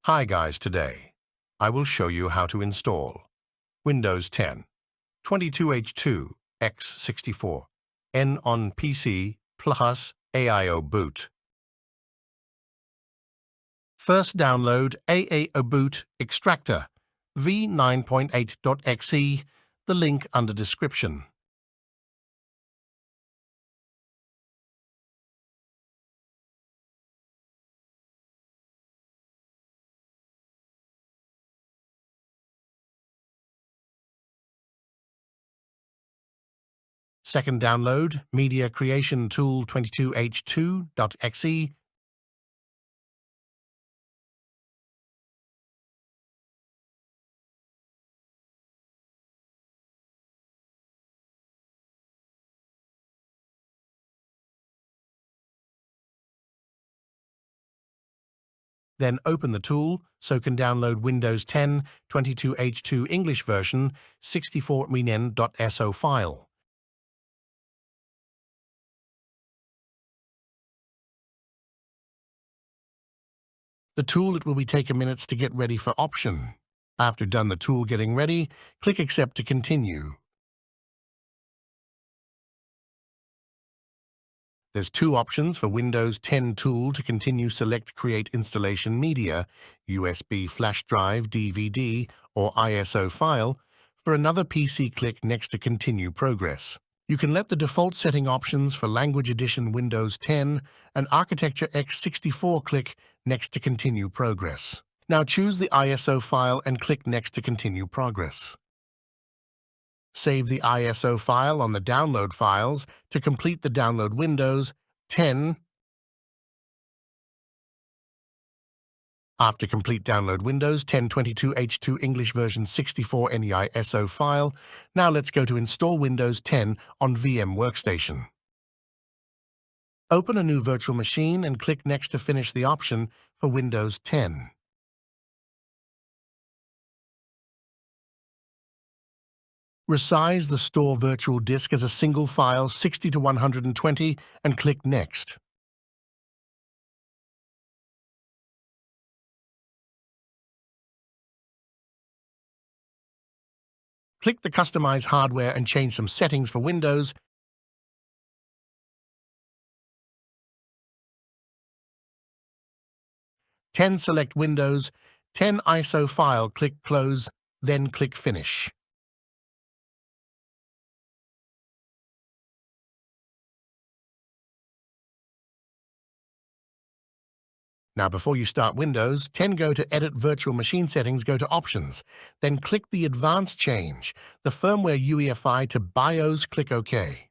Hi guys, today I will show you how to install Windows 10 22H2 x64 N on PC plus Aioboot. First download Aioboot extractor v9.8.exe, the link under description. Second download, Media Creation Tool 22h2.exe. Then open the tool so can download Windows 10 22H2 English version 64minen.so file. The tool, it will be taken minutes to get ready for option. After done the tool getting ready, click Accept to continue. There's two options for Windows 10 tool to continue. Select Create Installation Media, USB flash drive, DVD, or ISO file. For another PC, click Next to continue progress. You can let the default setting options for Language Edition Windows 10 and Architecture x64, click Next to continue progress. Now choose the ISO file and click Next to continue progress. Save the ISO file on the download files to complete the download Windows 10. After complete download Windows 10 22H2 English version 64 NEISO file. Now let's go to install Windows 10 on VM Workstation. Open a new virtual machine and click Next to finish the option for Windows 10. Resize the store virtual disk as a single file 60 to 120 and click Next. Click the Customize Hardware and change some settings for Windows. Select Windows 10 ISO file, click Close, then click Finish. Now before you start Windows 10, go to Edit Virtual Machine Settings, go to Options, then click the Advanced change, the firmware UEFI to BIOS, click OK.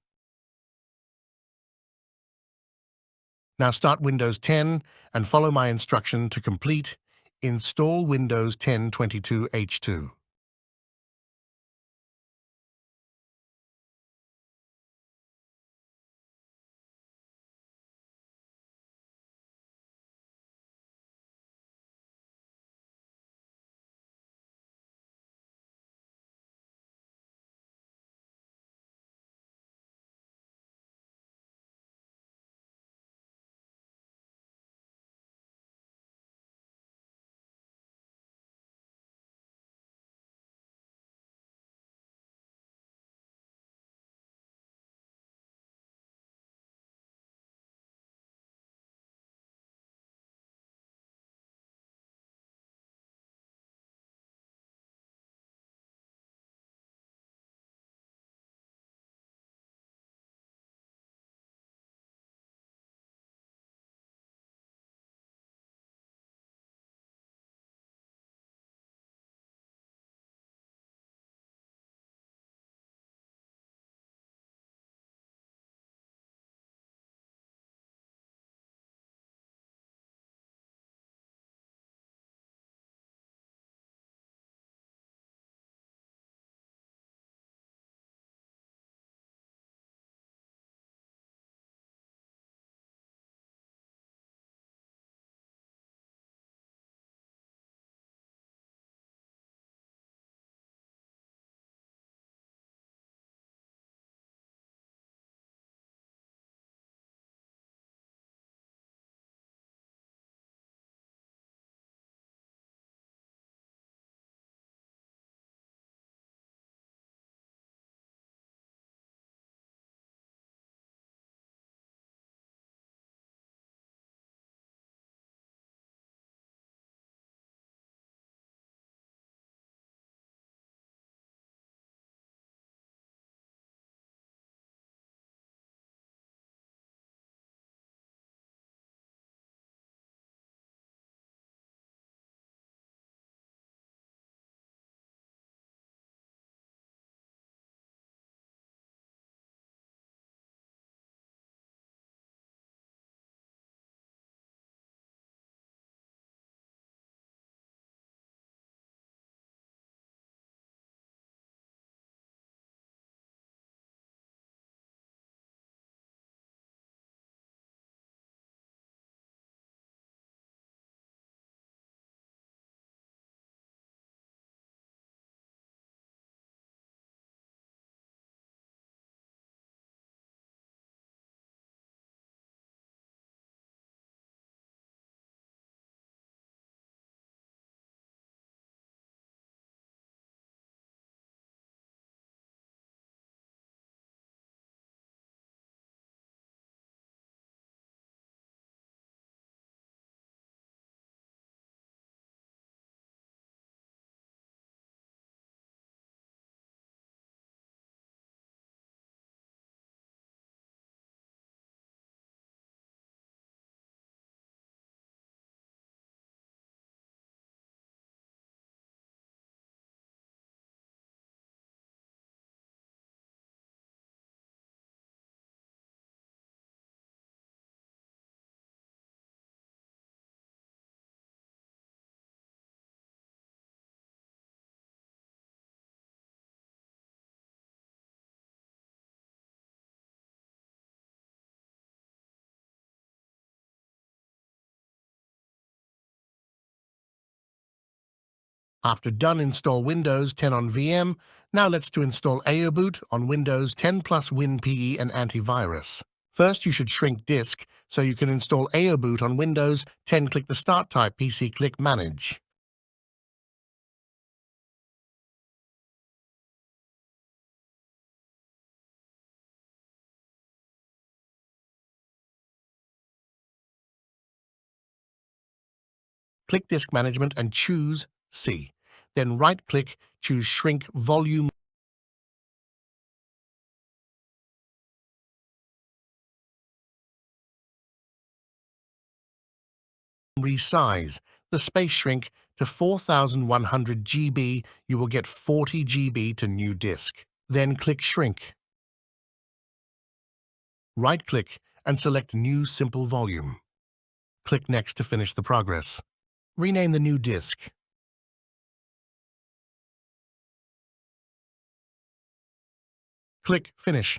Now start Windows 10 and follow my instruction to complete Install Windows 10 22H2. After done, install Windows 10 on VM. Now let's install Aioboot on Windows 10 plus WinPE and Antivirus. First, you should shrink disk so you can install Aioboot on Windows 10. Click the Start type PC, click Manage. Click Disk Management and choose C. Then right-click, choose Shrink Volume. Resize the space shrink to 4100 GB. You will get 40 GB to new disk. Then click Shrink. Right-click and select New Simple Volume. Click Next to finish the progress. Rename the new disk. Click Finish.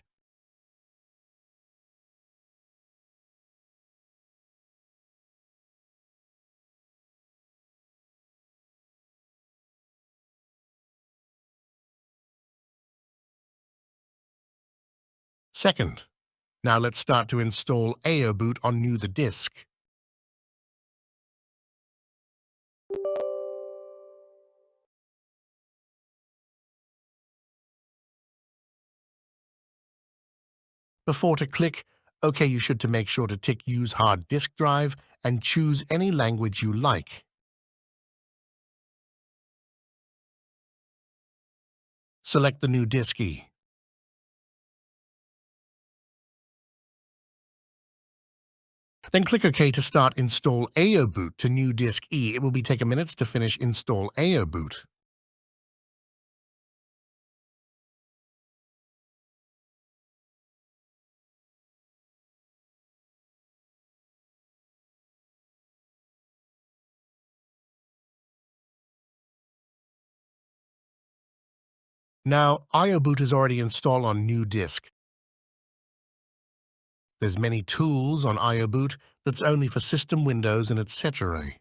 Second, now let's start to install Aioboot on the disk. Before to click OK, you should to make sure to tick Use Hard Disk Drive and choose any language you like. Select the new disk E. Then click OK to start install Aioboot to new disk E. It will take a minute to finish install Aioboot. Now, Aioboot is already installed on new disk. There's many tools on Aioboot that's only for system, Windows, and etc.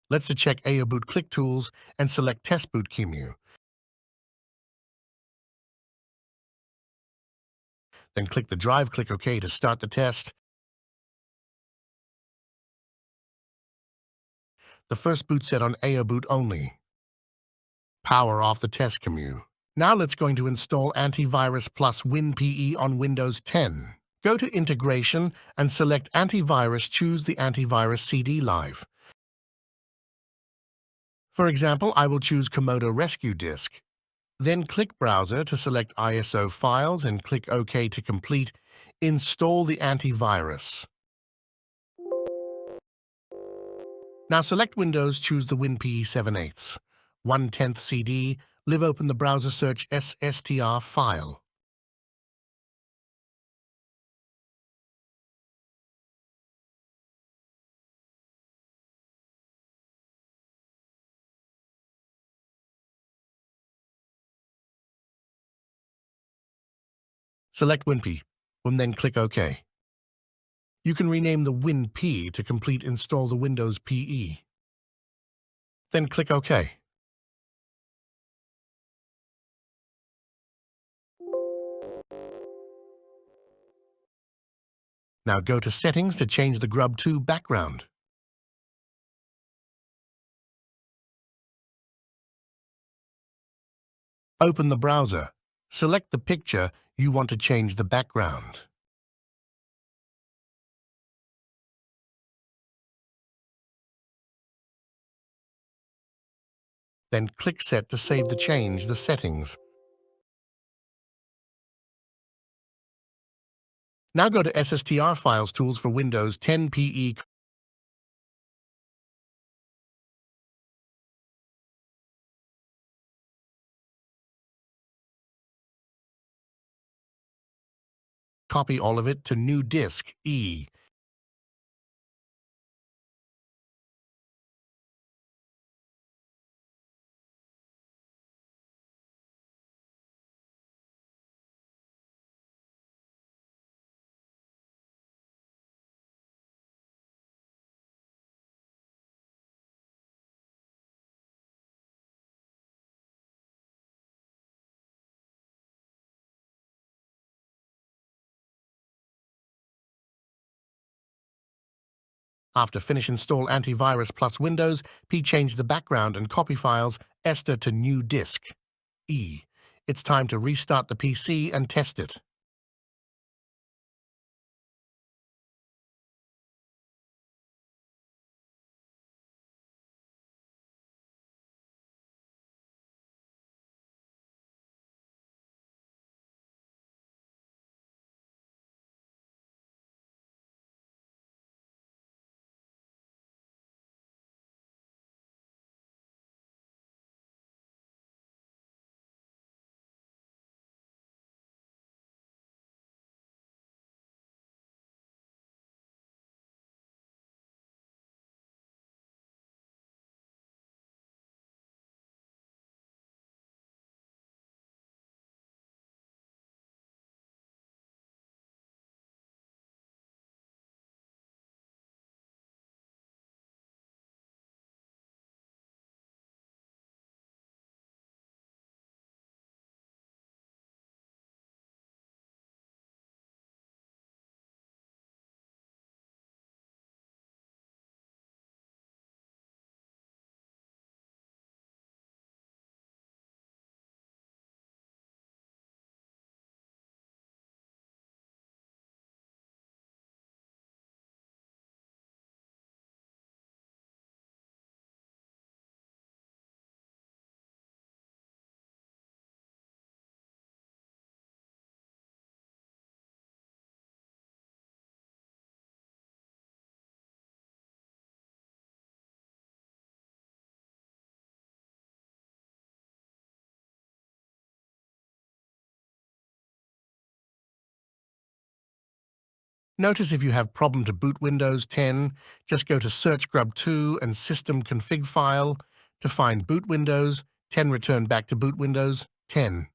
Let's check Aioboot Click Tools and select Test Boot QEMU. Then click the drive, click OK to start the test. The first boot set on Aioboot only. Power off the test QEMU. Now let's going to install Antivirus plus WinPE on Windows 10. Go to Integration and select Antivirus. Choose the Antivirus CD Live. For example, I will choose Komodo Rescue Disk. Then click Browser to select ISO files and click OK to complete. Install the antivirus. Now select Windows, choose the WinPE 7/8, 1/10 CD, open the browser, search SSTR file. Select WinPE, and then click OK. You can rename the WinPE to complete install the Windows PE. Then click OK. Now go to Settings to change the Grub to background. Open the browser. Select the picture you want to change the background. Then click Set to save the settings. Now go to SSTR Files Tools for Windows 10 PE. Copy all of it to new disk E. After finish install Antivirus plus Windows, P change the background and copy files, ester to new disk. E. It's time to restart the PC and test it. Notice if you have problem to boot Windows 10, just go to Search Grub 2 and System Config File to find boot Windows 10, return back to boot Windows 10.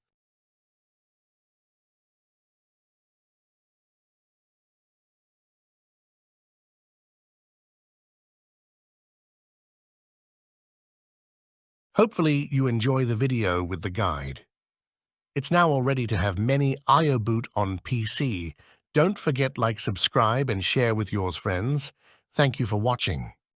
Hopefully you enjoy the video with the guide. It's now all ready to have many Aioboot on PC. Don't forget like, subscribe and share with your friends. Thank you for watching.